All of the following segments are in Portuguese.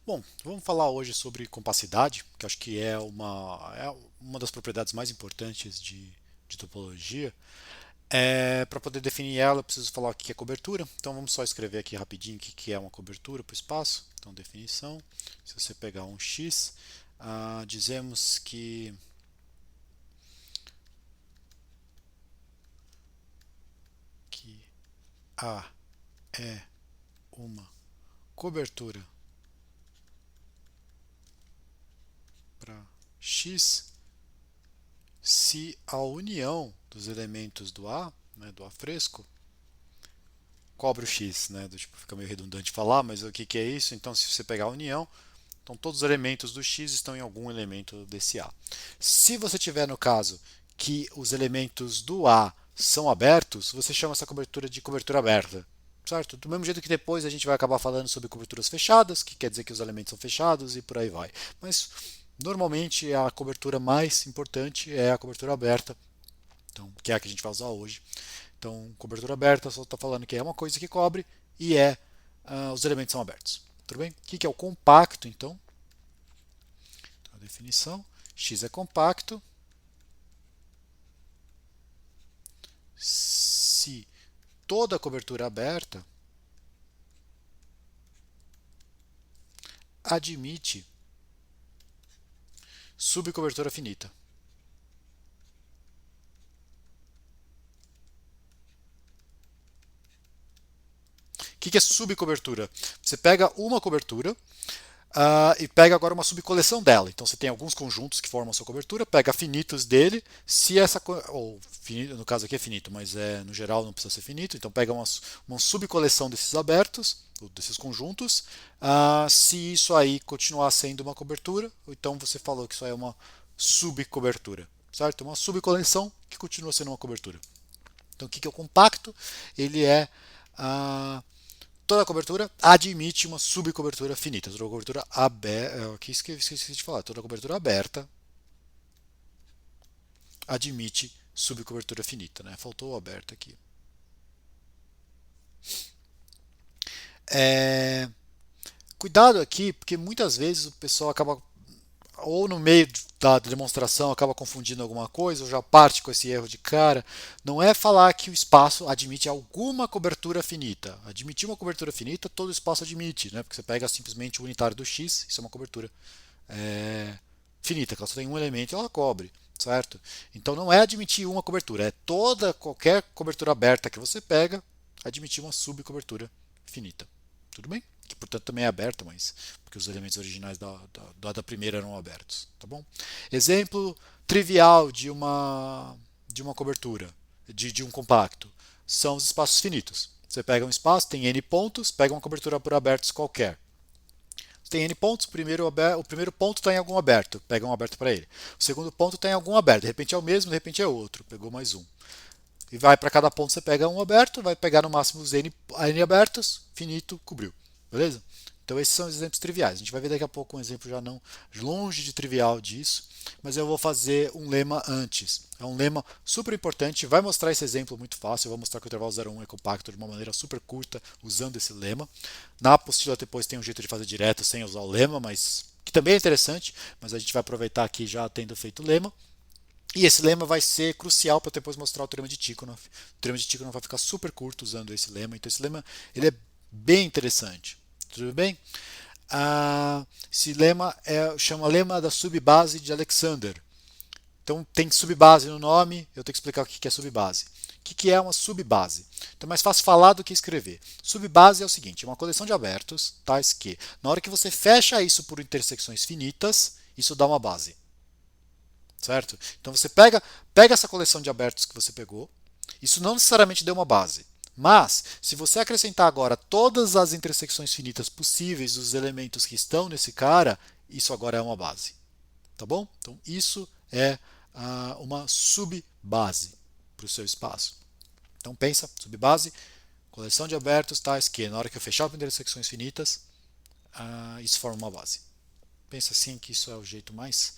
Bom, vamos falar hoje sobre compacidade, que acho que é uma das propriedades mais importantes de topologia. Para poder definir ela, eu preciso falar o que é cobertura. Então vamos só escrever aqui rapidinho o que é uma cobertura para o espaço. Então, definição. Se você pegar um X, dizemos que A é uma cobertura para X se a união dos elementos do A, né, do A fresco, cobre o X, né? Tipo, fica meio redundante falar, mas o que é isso? Então, se você pegar a união, então todos os elementos do X estão em algum elemento desse A. Se você tiver no caso que os elementos do A são abertos, você chama essa cobertura de cobertura aberta. Certo? Do mesmo jeito que depois a gente vai acabar falando sobre coberturas fechadas, que quer dizer que os elementos são fechados e por aí vai. Mas normalmente a cobertura mais importante é a cobertura aberta, então, que é a que a gente vai usar hoje. Então, cobertura aberta só está falando que é uma coisa que cobre e os elementos são abertos. Tudo bem? O que é o compacto, então? A definição: X é compacto se toda a cobertura aberta admite subcobertura finita. O que é subcobertura? Você pega uma cobertura e pega agora uma subcoleção dela. Então você tem alguns conjuntos que formam a sua cobertura, pega finitos dele, se essa ou finito, no caso aqui é finito, mas no geral não precisa ser finito, então pega uma subcoleção desses abertos, ou desses conjuntos, se isso aí continuar sendo uma cobertura, ou então você falou que isso aí é uma subcobertura, certo? Uma subcoleção que continua sendo uma cobertura. Então o que é o compacto? Ele é uh, toda cobertura admite uma subcobertura finita. Toda cobertura aberta. Aqui esqueci de falar. Toda cobertura aberta admite subcobertura finita. Né? Faltou o aberto aqui. É, Cuidado aqui, porque muitas vezes o pessoal acaba, ou no meio da demonstração, acaba confundindo alguma coisa, ou já parte com esse erro de cara. Não é falar que o espaço admite alguma cobertura finita. Admitir uma cobertura finita, todo o espaço admite, né? Porque você pega simplesmente o unitário do x, isso é uma cobertura é, finita, que ela só tem um elemento e ela cobre, certo? Então não é admitir uma cobertura, é qualquer cobertura aberta que você pega, admitir uma subcobertura finita. Tudo bem? Que portanto também é aberta, mas porque os elementos originais da primeira eram abertos, tá bom? Exemplo trivial de uma cobertura, de um compacto, são os espaços finitos. Você pega um espaço, tem n pontos, pega uma cobertura por abertos qualquer. Tem N pontos, o primeiro ponto está em algum aberto, pega um aberto para ele. O segundo ponto está em algum aberto, de repente é o mesmo, de repente é outro, pegou mais um. E vai para cada ponto você pega um aberto, vai pegar no máximo os N abertos, finito, cobriu. Beleza? Então esses são os exemplos triviais. A gente vai ver daqui a pouco um exemplo já não longe de trivial disso, mas eu vou fazer um lema antes. É um lema super importante, vai mostrar esse exemplo muito fácil, eu vou mostrar que o intervalo 0,1 é compacto de uma maneira super curta usando esse lema. Na apostila depois tem um jeito de fazer direto sem usar o lema, mas que também é interessante, mas a gente vai aproveitar aqui já tendo feito o lema. E esse lema vai ser crucial para depois mostrar o teorema de Tikhonov. O teorema de Tikhonov vai ficar super curto usando esse lema, então esse lema ele é bem interessante. Tudo bem? Esse lema chama lema da subbase de Alexander. Então tem subbase no nome, eu tenho que explicar o que é subbase. O que é uma subbase? Então é mais fácil falar do que escrever. Subbase é o seguinte: é uma coleção de abertos, tais que, na hora que você fecha isso por intersecções finitas, isso dá uma base. Certo? Então você pega essa coleção de abertos que você pegou, isso não necessariamente deu uma base. Mas, se você acrescentar agora todas as intersecções finitas possíveis dos elementos que estão nesse cara, isso agora é uma base. Tá bom? Então, isso é uma subbase para o seu espaço. Então, pensa, subbase, coleção de abertos tais que, na hora que eu fechar por intersecções finitas, isso forma uma base. Pensa assim que isso é o jeito mais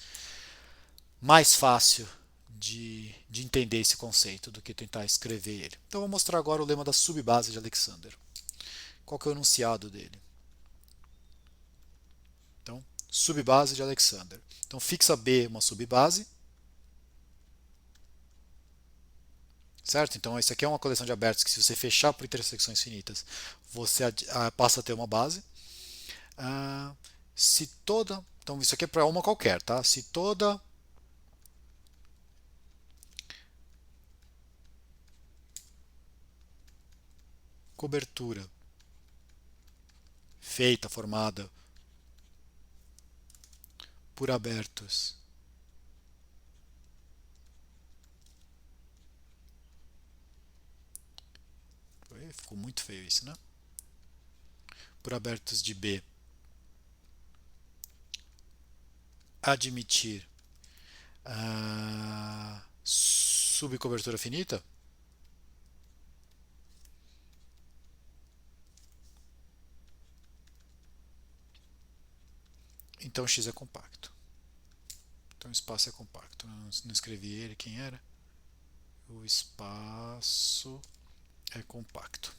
fácil de entender esse conceito do que tentar escrever ele. Então, vou mostrar agora o lema da subbase de Alexander. Qual que é o enunciado dele? Então, subbase de Alexander. Então, fixa B uma subbase. Certo? Então, isso aqui é uma coleção de abertos que, se você fechar por intersecções finitas, você passa a ter uma base. Ah, se toda. Então, isso aqui é para uma qualquer, tá? Se toda cobertura feita, formada por abertos ficou muito feio isso, né? Por abertos de B admitir subcobertura finita, então X é compacto. Então o espaço é compacto. Eu não escrevi ele, quem era? O espaço é compacto.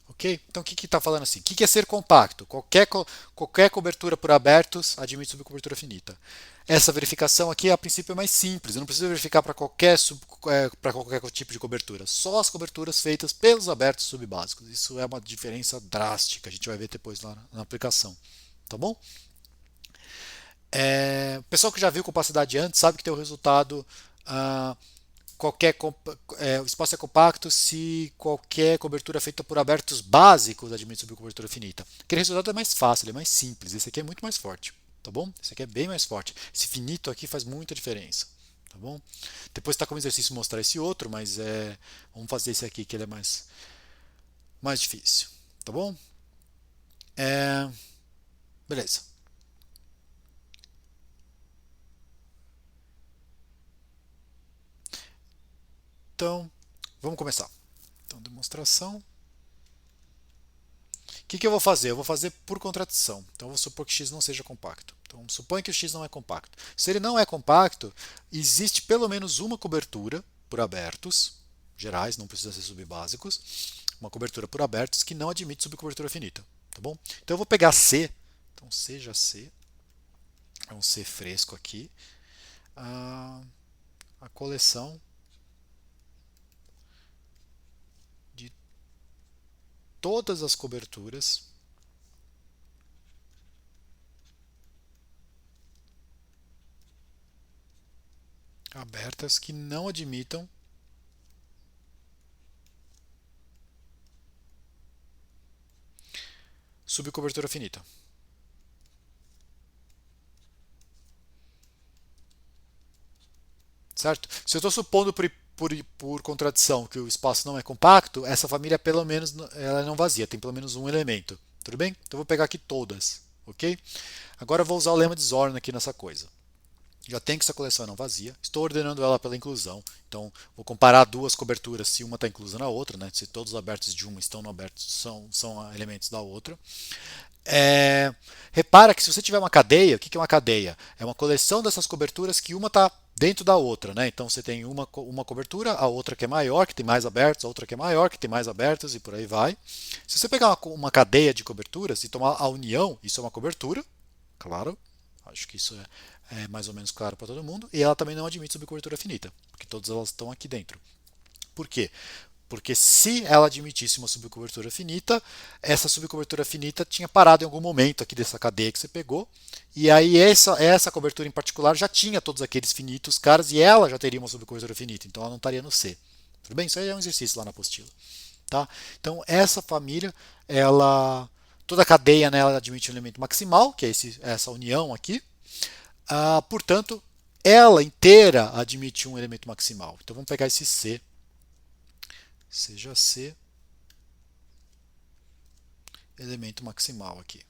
Ok? Então o que está falando assim? O que é ser compacto? Qualquer cobertura por abertos admite subcobertura finita. Essa verificação aqui, a princípio, é mais simples. Eu não preciso verificar para qualquer tipo de cobertura. Só as coberturas feitas pelos abertos subbásicos. Isso é uma diferença drástica. A gente vai ver depois lá na aplicação. Tá bom? O pessoal que já viu capacidade antes sabe que tem o resultado ah, o espaço é compacto se qualquer cobertura feita por abertos básicos admite subcobertura finita. Aquele resultado é mais fácil, é mais simples. Esse aqui é muito mais forte, tá bom? Esse aqui é bem mais forte. Esse finito aqui faz muita diferença, tá bom? Depois está como exercício mostrar esse outro, mas vamos fazer esse aqui que ele é mais difícil, tá bom? Beleza. Então, vamos começar. Então, demonstração. O que eu vou fazer? Eu vou fazer por contradição. Então, eu vou supor que x não seja compacto. Então, suponha que o x não é compacto. Se ele não é compacto, existe pelo menos uma cobertura por abertos, gerais, não precisa ser subbásicos, uma cobertura por abertos que não admite subcobertura finita. Tá bom? Então, eu vou pegar C. Então, seja C. É um C fresco aqui. A coleção de todas as coberturas abertas que não admitam subcobertura finita. Certo? Se eu estou supondo por contradição que o espaço não é compacto, essa família pelo menos ela não vazia, tem pelo menos um elemento. Tudo bem? Então eu vou pegar aqui todas, ok? Agora eu vou usar o lema de Zorn aqui nessa coisa. Já tenho que essa coleção não vazia, estou ordenando ela pela inclusão, então vou comparar duas coberturas se uma está inclusa na outra, né? Se todos os abertos de uma estão no aberto, são elementos da outra. Repara que se você tiver uma cadeia, o que é uma cadeia? É uma coleção dessas coberturas que uma está dentro da outra, né? Então você tem uma cobertura, a outra que é maior, que tem mais abertos, a outra que é maior, que tem mais abertos e por aí vai. Se você pegar uma cadeia de coberturas e tomar a união, isso é uma cobertura, claro. Acho que isso é mais ou menos claro para todo mundo. E ela também não admite subcobertura finita, porque todas elas estão aqui dentro. Por quê? Porque se ela admitisse uma subcobertura finita, essa subcobertura finita tinha parado em algum momento aqui dessa cadeia que você pegou, e aí essa cobertura em particular já tinha todos aqueles finitos caras e ela já teria uma subcobertura finita, então ela não estaria no C. Tudo bem? Isso aí é um exercício lá na apostila. Tá? Então essa família, toda a cadeia nela admite um elemento maximal, que é essa união aqui. Portanto, ela inteira admite um elemento maximal. Então vamos pegar esse C, seja C elemento maximal aqui.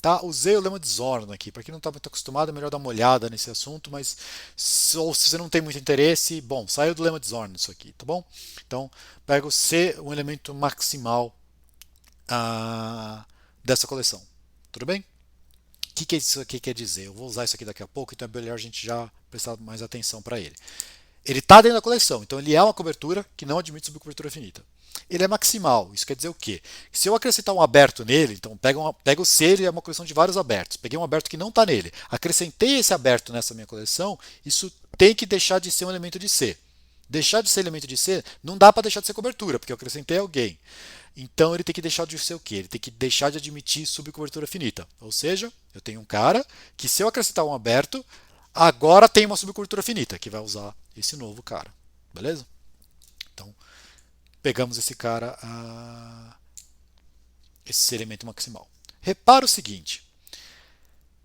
Tá? Usei o lema de Zorn aqui. Para quem não está muito acostumado, é melhor dar uma olhada nesse assunto, mas ou se você não tem muito interesse, bom, saiu do lema de Zorn isso aqui, tá bom? Então, pego C, um elemento maximal dessa coleção. Tudo bem? O que isso aqui quer dizer? Eu vou usar isso aqui daqui a pouco, então é melhor a gente já prestar mais atenção para ele. Ele está dentro da coleção, então ele é uma cobertura que não admite subcobertura finita. Ele é maximal, isso quer dizer o quê? Se eu acrescentar um aberto nele, então pega o C, ele é uma coleção de vários abertos. Peguei um aberto que não está nele, acrescentei esse aberto nessa minha coleção, isso tem que deixar de ser um elemento de C. Deixar de ser elemento de C, não dá para deixar de ser cobertura, porque eu acrescentei alguém. Então ele tem que deixar de ser o quê? Ele tem que deixar de admitir subcobertura finita. Ou seja, eu tenho um cara que se eu acrescentar um aberto, agora tem uma subcobertura finita, que vai usar esse novo cara. Beleza? Então, pegamos esse cara, esse elemento maximal. Repara o seguinte,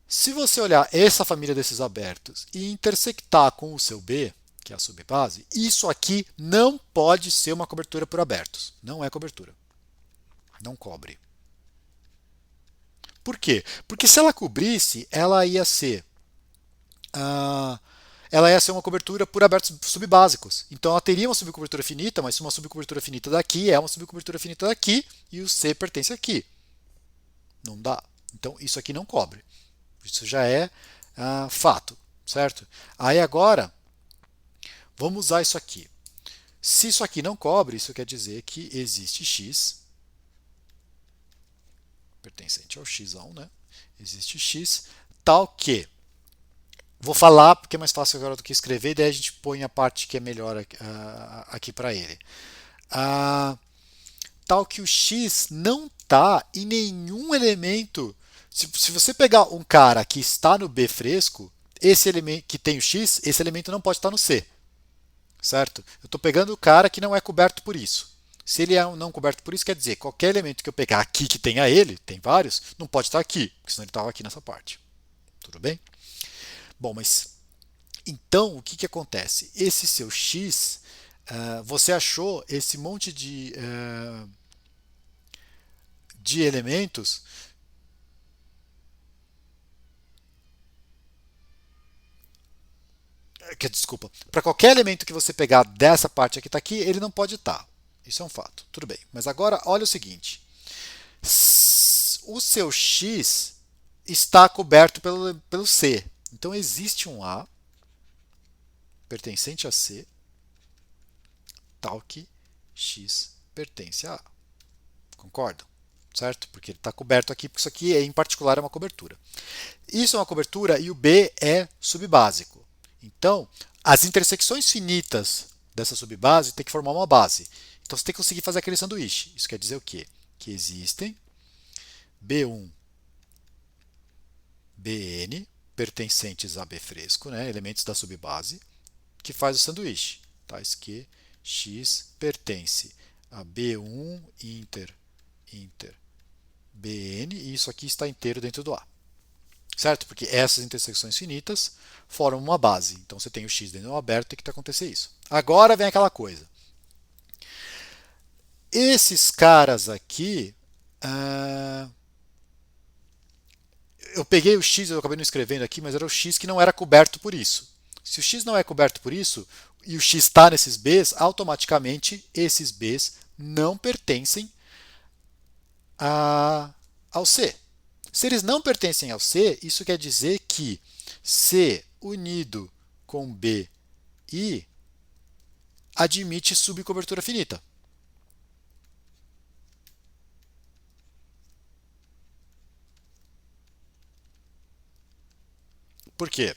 se você olhar essa família desses abertos e intersectar com o seu B, que é a subbase, isso aqui não pode ser uma cobertura por abertos. Não é cobertura. Não cobre. Por quê? Porque se ela cobrisse, ela ia ser uma cobertura por abertos subbásicos. Então ela teria uma subcobertura finita, mas se uma subcobertura finita daqui é uma subcobertura finita daqui e o C pertence aqui. Não dá. Então isso aqui não cobre. Isso já é fato, certo? Aí agora, vamos usar isso aqui. Se isso aqui não cobre, isso quer dizer que existe X pertencente ao X1, né? Existe X tal que vou falar porque é mais fácil agora do que escrever, daí a gente põe a parte que é melhor aqui para ele. Tal que o X não está em nenhum elemento. Se você pegar um cara que está no B fresco, esse elemento que tem o X, esse elemento não pode estar no C. Certo? Eu estou pegando o cara que não é coberto por isso. Se ele é um não coberto por isso, quer dizer, qualquer elemento que eu pegar aqui que tenha ele, tem vários, não pode estar aqui, porque senão ele estava aqui nessa parte. Tudo bem? Bom, mas então o que acontece? Esse seu X, você achou esse monte de elementos desculpa, para qualquer elemento que você pegar dessa parte aqui está aqui, ele não pode estar. Isso é um fato. Tudo bem. Mas agora olha o seguinte. O seu X está coberto pelo C. Então existe um A pertencente a C tal que X pertence a A. Concordam? Certo? Porque ele está coberto aqui, porque isso aqui em particular é uma cobertura. Isso é uma cobertura e o B é subbásico. Então, as intersecções finitas dessa subbase tem que formar uma base. Então você tem que conseguir fazer aquele sanduíche. Isso quer dizer o quê? Que existem B1, Bn pertencentes a B fresco, né, elementos da subbase, que faz o sanduíche. Tais que X pertence a B1 inter Bn, e isso aqui está inteiro dentro do A. Certo? Porque essas intersecções finitas formam uma base. Então você tem o X dentro do aberto, tem que acontecer isso. Agora vem aquela coisa. Esses caras aqui, eu peguei o X, eu acabei não escrevendo aqui, mas era o X que não era coberto por isso. Se o X não é coberto por isso, e o X está nesses Bs, automaticamente esses Bs não pertencem ao C. Se eles não pertencem ao C, isso quer dizer que C unido com B e admite subcobertura finita. Por quê?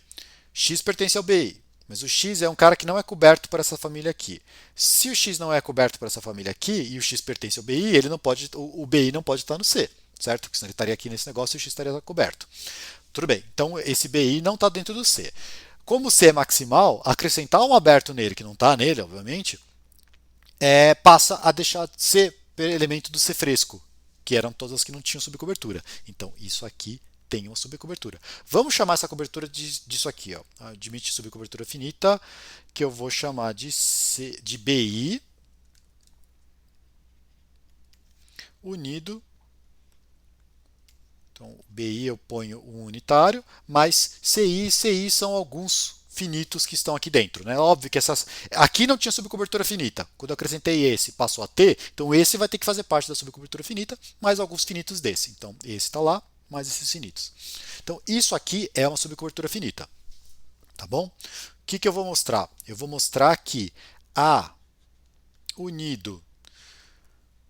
X pertence ao BI, mas o X é um cara que não é coberto por essa família aqui. Se o X não é coberto por essa família aqui e o X pertence ao BI, ele não pode, o BI não pode estar no C, certo? Porque senão ele estaria aqui nesse negócio e o X estaria coberto. Tudo bem, então esse BI não está dentro do C. Como o C é maximal, acrescentar um aberto nele, que não está nele, obviamente, passa a deixar de ser elemento do C fresco, que eram todas as que não tinham subcobertura. Então isso aqui tem uma subcobertura. Vamos chamar essa cobertura disso aqui, ó, admite subcobertura finita, que eu vou chamar de BI unido. Então, BI eu ponho um unitário, mas CI e CI são alguns finitos que estão aqui dentro. Né? Óbvio que aqui não tinha subcobertura finita. Quando eu acrescentei esse, passou a ter. Então, esse vai ter que fazer parte da subcobertura finita, mais alguns finitos desse. Então, esse está lá, mais esses finitos. Então, isso aqui é uma subcobertura finita. Tá bom? que eu vou mostrar? Eu vou mostrar que A unido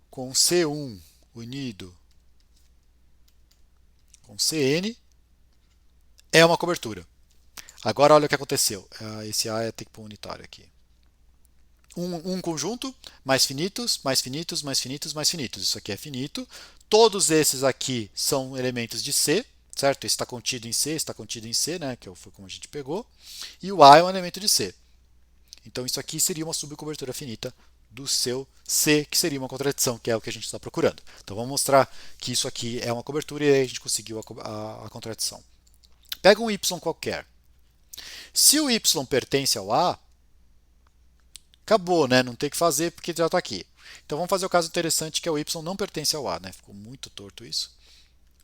com C1 unido com Cn é uma cobertura. Agora olha o que aconteceu. Esse A é tipo unitário aqui. Um conjunto, mais finitos, mais finitos, mais finitos, mais finitos. Isso aqui é finito. Todos esses aqui são elementos de C, certo? Esse está contido em C, esse está contido em C, né? Que foi como a gente pegou. E o A é um elemento de C. Então isso aqui seria uma subcobertura finita do seu C, que seria uma contradição, que é o que a gente está procurando. Então vamos mostrar que isso aqui é uma cobertura e aí a gente conseguiu a contradição. Pega um Y qualquer. Se o Y pertence ao A, acabou, né? Não tem o que fazer porque já está aqui. Então vamos fazer o caso interessante que é o Y não pertence ao A, né? Ficou muito torto isso.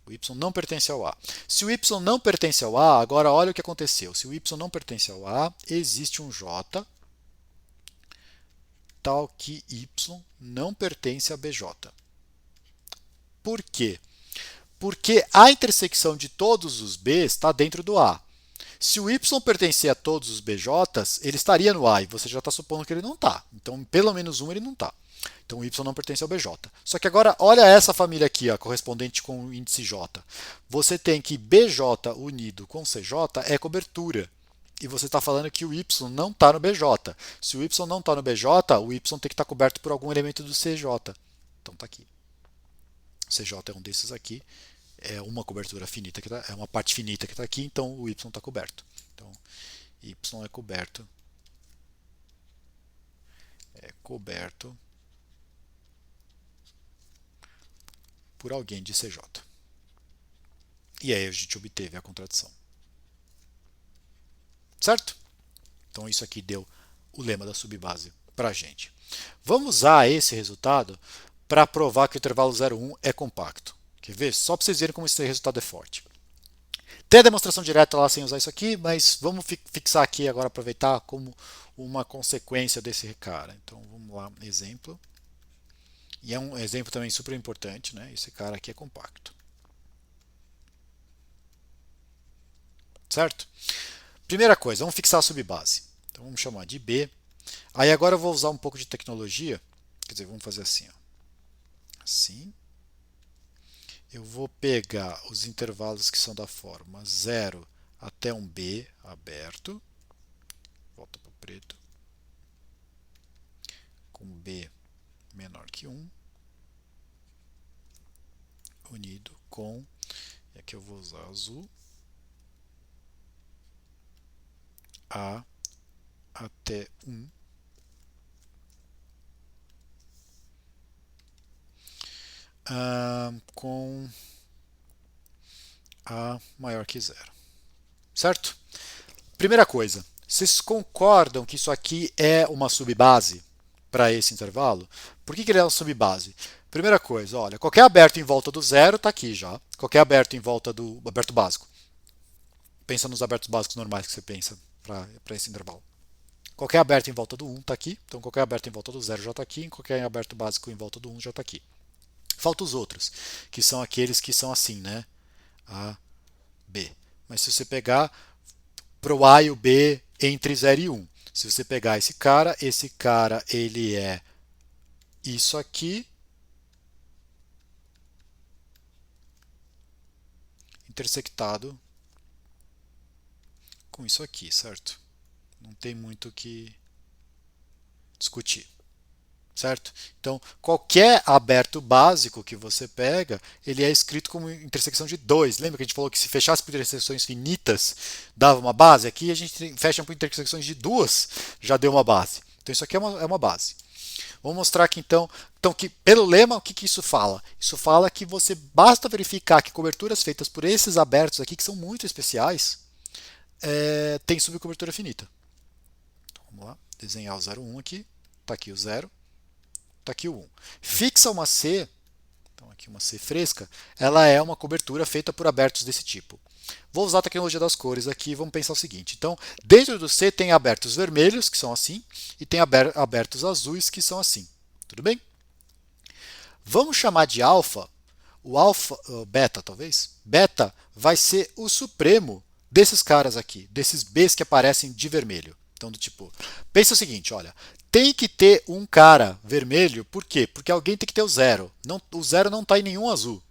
O Y não pertence ao A. Se o Y não pertence ao A, agora olha o que aconteceu. Se o Y não pertence ao A, existe um J tal que Y não pertence a BJ. Por quê? Porque a intersecção de todos os B está dentro do A. Se o Y pertencer a todos os BJs, ele estaria no A e você já está supondo que ele não está. Então, pelo menos um ele não está. Então, o Y não pertence ao BJ. Só que agora, olha essa família aqui, ó, correspondente com o índice J. Você tem que BJ unido com CJ é cobertura. E você está falando que o Y não está no BJ. Se o Y não está no BJ, o Y tem que estar coberto por algum elemento do CJ. Então está aqui. O CJ é um desses aqui. É uma cobertura finita, é uma parte finita que está aqui, então o Y está coberto. Então, Y é coberto por alguém de CJ. E aí a gente obteve a contradição. Certo? Então isso aqui deu o lema da subbase para a gente. Vamos usar esse resultado para provar que o intervalo 0,1 é compacto. Quer ver? Só para vocês verem como esse resultado é forte. Tem a demonstração direta lá sem usar isso aqui, mas vamos fixar aqui agora, aproveitar como uma consequência desse cara. Então vamos lá, exemplo. E é um exemplo também super importante, né? Esse cara aqui é compacto. Certo? Primeira coisa, vamos fixar a subbase. Então vamos chamar de B. Aí agora eu vou usar um pouco de tecnologia. Quer dizer, vamos fazer assim. Ó. Assim. Eu vou pegar os intervalos que são da forma 0 até um B aberto. Volta para o preto. Com B menor que 1. Unido com, e aqui eu vou usar azul, A até 1. Com A maior que 0. Certo? Primeira coisa, vocês concordam que isso aqui é uma subbase para esse intervalo? Por que ele é uma subbase? Primeira coisa, olha, qualquer aberto em volta do zero está aqui já. Qualquer aberto em volta do aberto básico. Pensa nos abertos básicos normais que você pensa para esse intervalo. Qualquer aberto em volta do 1 está aqui. Então, qualquer aberto em volta do 0 já está aqui. Qualquer aberto básico em volta do 1 já está aqui. Faltam os outros, que são aqueles que são assim, né? A, B. Mas se você pegar para o A e o B entre 0 e 1. Se você pegar esse cara ele é isso aqui, intersectado com isso aqui, certo? Não tem muito o que discutir. Certo? Então, qualquer aberto básico que você pega, ele é escrito como intersecção de 2. Lembra que a gente falou que se fechasse por intersecções finitas, dava uma base? Aqui a gente fecha por intersecções de 2, já deu uma base. Então, isso aqui é uma base. Vamos mostrar aqui, então que pelo lema, o que isso fala? Isso fala que você basta verificar que coberturas feitas por esses abertos aqui, que são muito especiais, tem subcobertura finita. Então, vamos lá, desenhar o 0,1 aqui. Está aqui o 0. Está aqui o 1. Fixa uma C, então aqui uma C fresca, ela é uma cobertura feita por abertos desse tipo. Vou usar a tecnologia das cores aqui e vamos pensar o seguinte. Então, dentro do C tem abertos vermelhos, que são assim, e tem abertos azuis, que são assim. Tudo bem? Vamos chamar de alfa, o alfa, beta talvez, beta vai ser o supremo desses caras aqui, desses Bs que aparecem de vermelho. Então, do tipo, pensa o seguinte, olha, tem que ter um cara vermelho, por quê? Porque alguém tem que ter o zero. Não, o zero não está em nenhum azul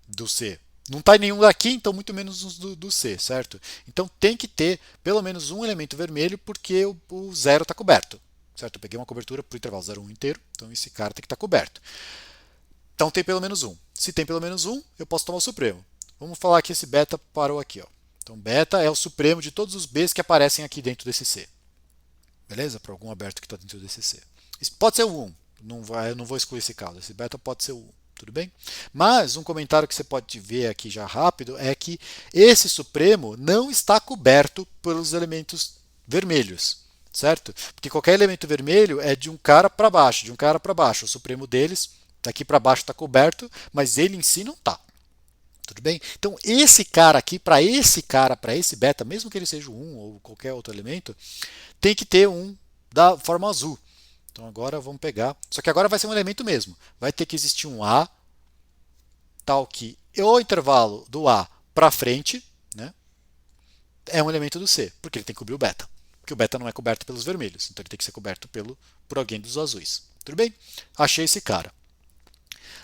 do C. Não está em nenhum daqui, então muito menos do C, certo? Então tem que ter pelo menos um elemento vermelho porque o zero está coberto, certo? Eu peguei uma cobertura para o intervalo 0, 1 inteiro, então esse cara tem que estar coberto. Então tem pelo menos um. Se tem pelo menos um, eu posso tomar o supremo. Vamos falar que esse beta parou aqui. Ó. Então beta é o supremo de todos os Bs que aparecem aqui dentro desse C. Beleza? Para algum aberto que está dentro desse C. Isso pode ser o 1. Eu não vou excluir esse caso. Esse beta pode ser o 1. Tudo bem? Mas um comentário que você pode ver aqui já rápido é que esse supremo não está coberto pelos elementos vermelhos, certo? Porque qualquer elemento vermelho é de um cara para baixo, de um cara para baixo. O supremo deles, daqui para baixo está coberto, mas ele em si não está. Tudo bem? Então esse cara aqui, para esse beta, mesmo que ele seja o 1 ou qualquer outro elemento, tem que ter um da forma azul. Então agora vamos pegar. Só que agora vai ser um elemento mesmo. Vai ter que existir um A, tal que o intervalo do A para frente, né, é um elemento do C, porque ele tem que cobrir o beta. Porque o beta não é coberto pelos vermelhos, então ele tem que ser coberto por alguém dos azuis. Tudo bem? Achei esse cara.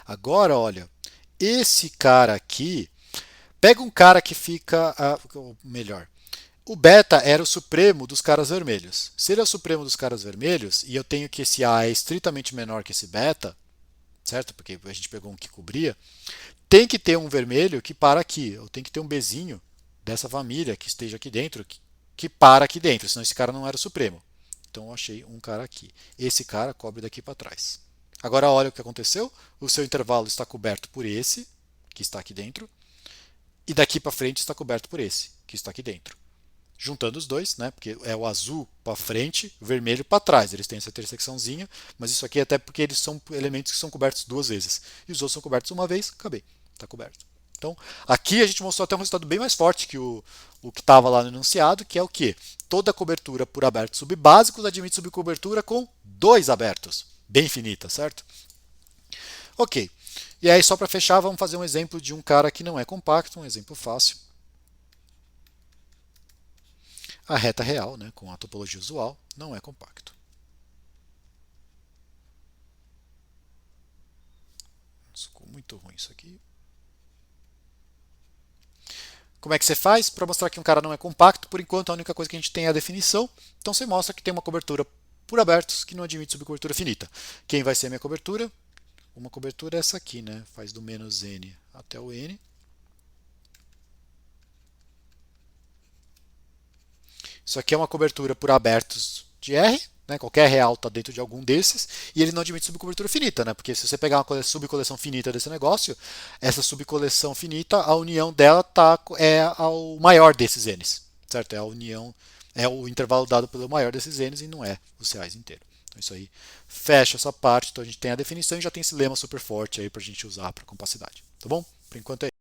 Agora, olha, esse cara aqui, pega um cara que fica, melhor, o beta era o supremo dos caras vermelhos. Se ele é o supremo dos caras vermelhos, e eu tenho que esse A é estritamente menor que esse beta, certo? Porque a gente pegou um que cobria, tem que ter um vermelho que para aqui. Eu tenho que ter um Bzinho dessa família que esteja aqui dentro, que para aqui dentro, senão esse cara não era o supremo. Então eu achei um cara aqui. Esse cara cobre daqui para trás. Agora olha o que aconteceu. O seu intervalo está coberto por esse, que está aqui dentro, e daqui para frente está coberto por esse, que está aqui dentro. Juntando os dois, né? Porque é o azul para frente, o vermelho para trás. Eles têm essa intersecçãozinha, mas isso aqui é até porque eles são elementos que são cobertos duas vezes. E os outros são cobertos uma vez, acabei. Está coberto. Então, aqui a gente mostrou até um resultado bem mais forte que o que estava lá no enunciado, que é o quê? Toda cobertura por abertos subbásicos admite subcobertura com dois abertos. Bem finita, certo? Ok. E aí, só para fechar, vamos fazer um exemplo de um cara que não é compacto, um exemplo fácil. A reta real, né, com a topologia usual, não é compacto. Ficou muito ruim isso aqui. Como é que você faz? Para mostrar que um cara não é compacto, por enquanto a única coisa que a gente tem é a definição. Então você mostra que tem uma cobertura por abertos que não admite subcobertura finita. Quem vai ser a minha cobertura? Uma cobertura é essa aqui, né? Faz do menos n até o n. Isso aqui é uma cobertura por abertos de R, né? Qualquer real está dentro de algum desses, e ele não admite subcobertura finita, né? Porque se você pegar uma subcoleção finita desse negócio, essa subcoleção finita, a união dela é o maior desses n's, certo? É a união, é o intervalo dado pelo maior desses n's e não é os reais inteiro. Então isso aí fecha essa parte, então a gente tem a definição e já tem esse lema super forte aí para a gente usar para compacidade, tá bom? Por enquanto é